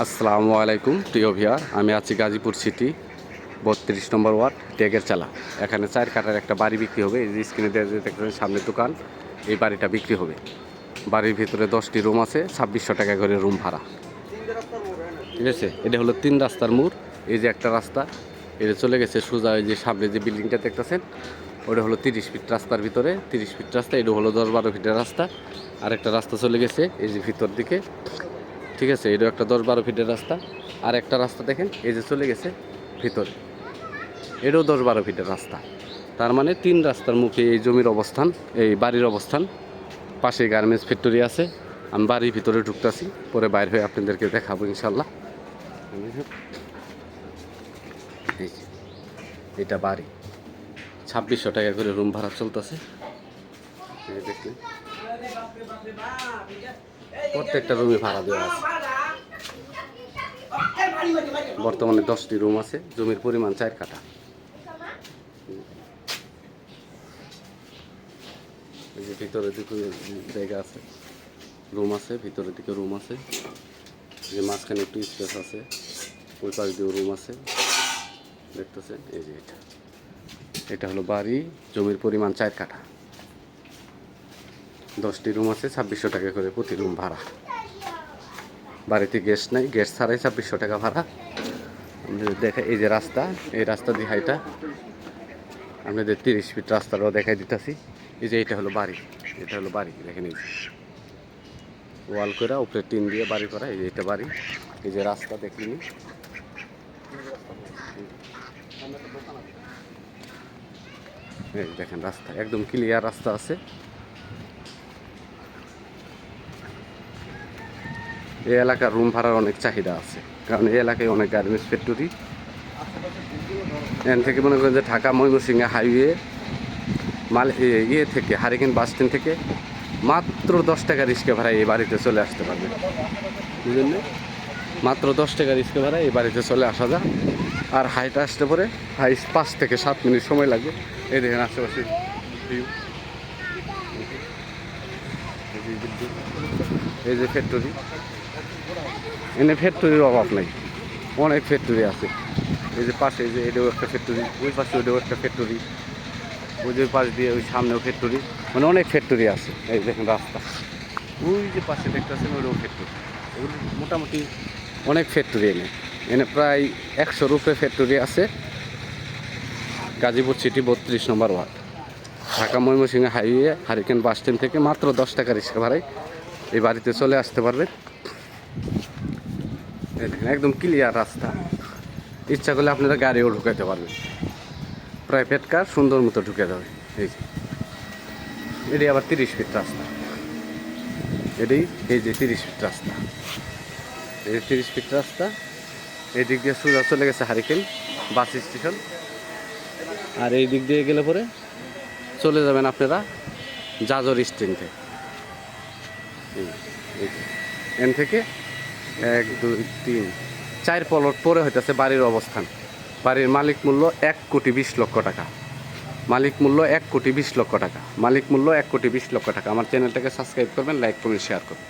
আসসালামু আলাইকুম প্রিয় ভিউয়ার, আমি আছি গাজীপুর সিটি ৩২ নম্বর ওয়ার্ড টেগের চালা। এখানে 4 কাঠার একটা বাড়ি বিক্রি হবে। এই যে স্ক্রিনে দেখতেছেন সামনে দোকান, এই বাড়িটা বিক্রি হবে। বাড়ির ভিতরে 10টি রুম আছে, 2600 টাকা করে রুম ভাড়া। ঠিক আছে, এটা হলো 3 রাস্তার মোড়। এই যে একটা রাস্তা, এটা চলে গেছে সোজা। এই যে সামনে যে বিল্ডিংটা দেখতেছেন ওটা হলো 30 ফিট রাস্তার ভিতরে, 30 ফিট রাস্তা। এটা হলো 10-12 ফিটের রাস্তা। আর একটা রাস্তা চলে গেছে এই যে ভিতর দিকে। ঠিক আছে, এটাও একটা 10-12 ফিটের রাস্তা। আর একটা রাস্তা দেখেন এই যে চলে গেছে ভিতরে, এটাও 10-12 ফিটের রাস্তা। তার মানে 3 রাস্তার মুখে এই জমির অবস্থান, এই বাড়ির অবস্থান। পাশে গার্মেন্টস ফ্যাক্টরি আছে। আমি বাড়ির ভিতরে ঢুকতেছি, পরে বাইরে হয়ে আপনাদেরকে দেখাবো ইনশাল্লাহ। এই যে এটা বাড়ি, 2600 টাকা করে রুম ভাড়া চলতেছে। দেখলেন, প্রত্যেকটা রুমে ভাড়া দেওয়া আছে। বর্তমানে 10টি রুম আছে, জমির পরিমাণ 4 কাঠা। এই যে ভিতরের দিকে জায়গা আছে, রুম আছে, ভিতরের দিকে রুম আছে। যে মাঝখানে একটু স্পেস আছে, ওই পাশ দিয়েও রুম আছে, দেখতেছেন। এই যে এটা হলো বাড়ি, জমির পরিমাণ 4 কাঠা। 10টি রুম আছে, 2600 টাকা করে প্রতি রুম ভাড়া। বাড়িতে গ্যাস নাই, গ্যাস ছাড়াই 2600 টাকা ভাড়া। দেখা এই যে রাস্তা, এই রাস্তা দিয়ে হাইটা আপনাদের 30 ফিট রাস্তাটাও দেখাই দিতেছি। এই যে এটা হলো বাড়ি, এটা হলো বাড়ি। দেখেন এই ওয়াল করা, উপরে টিন দিয়ে বাড়ি করা। এই যে এটা বাড়ি। এই যে রাস্তা দেখলেন, এই দেখেন রাস্তা একদম ক্লিয়ার রাস্তা আছে। এই এলাকার রুম ভাড়ার অনেক চাহিদা আছে, কারণ এই এলাকায় অনেক গার্মেন্টস ফ্যাক্টরি। এখান থেকে মনে করেন যে ঢাকা ময়মনসিংহ হাইওয়ে ইয়ে থেকে হারিকেন বাস স্ট্যান্ড থেকে মাত্র 10 টাকা রিক্সা ভাড়ায় এই বাড়িতে চলে আসতে পারবে। বুঝলেন না, মাত্র 10 টাকা রিক্সা ভাড়ায় এই বাড়িতে চলে আসা যায়। আর হাইটা আসতে পরে 5 থেকে 7 মিনিট সময় লাগবে। এই দেখেন আশেপাশে ভিউ, এই যে ফ্যাক্টরি, এনে ফ্যাক্টরির অভাব নাই, অনেক ফ্যাক্টরি আছে। এই যে পাশে যে এটাও একটা ফ্যাক্টরি, ওই পাশে ওইটাও একটা ফ্যাক্টরি, ওই যে পাশ দিয়ে ওই সামনেও ফ্যাক্টরি, মানে অনেক ফ্যাক্টরি আছে। এই দেখেন রাস্তা, ওই যে পাশে দেখতেছেন ওইটাও ফ্যাক্টরি। ওগুলো মোটামুটি অনেক ফ্যাক্টরি এনে প্রায় 100-র উপরে ফ্যাক্টরি আছে। গাজীপুর সিটি 32 নম্বর ward, Dhaka Mymensingh highway hurricane bus stand থেকে মাত্র 10 টাকা রিক্সা ভাড়ায় এই বাড়িতে চলে আসতে পারবেন। একদম ক্লিয়ার রাস্তা, ইচ্ছা করলে আপনারা গাড়িও ঢুকাইতে পারবেন। প্রাইভেট কার সুন্দর মতো ঢুকে যাবে। এই যে এটি আবার 30 ফিট রাস্তা। এই যে 30 ফিট রাস্তা, এই 30 ফিট রাস্তা। এই দিক দিয়ে সোজা চলে গেছে হারিকেন বাস স্টেশন। আর এই দিক দিয়ে গেলে পরে চলে যাবেন আপনারা জাজর স্ট্যান্ডে। এন থেকে 1, 2, 3, 4 প্লট পরে হইতেছে বাড়ির অবস্থান। বাড়ির মালিক মূল্য 1,20,00,000 টাকা। মালিক মূল্য 1,20,00,000 টাকা। মালিক মূল্য 1,20,00,000 টাকা। আমার চ্যানেলটাকে সাবস্ক্রাইব করবেন, লাইক করবেন, শেয়ার করবেন।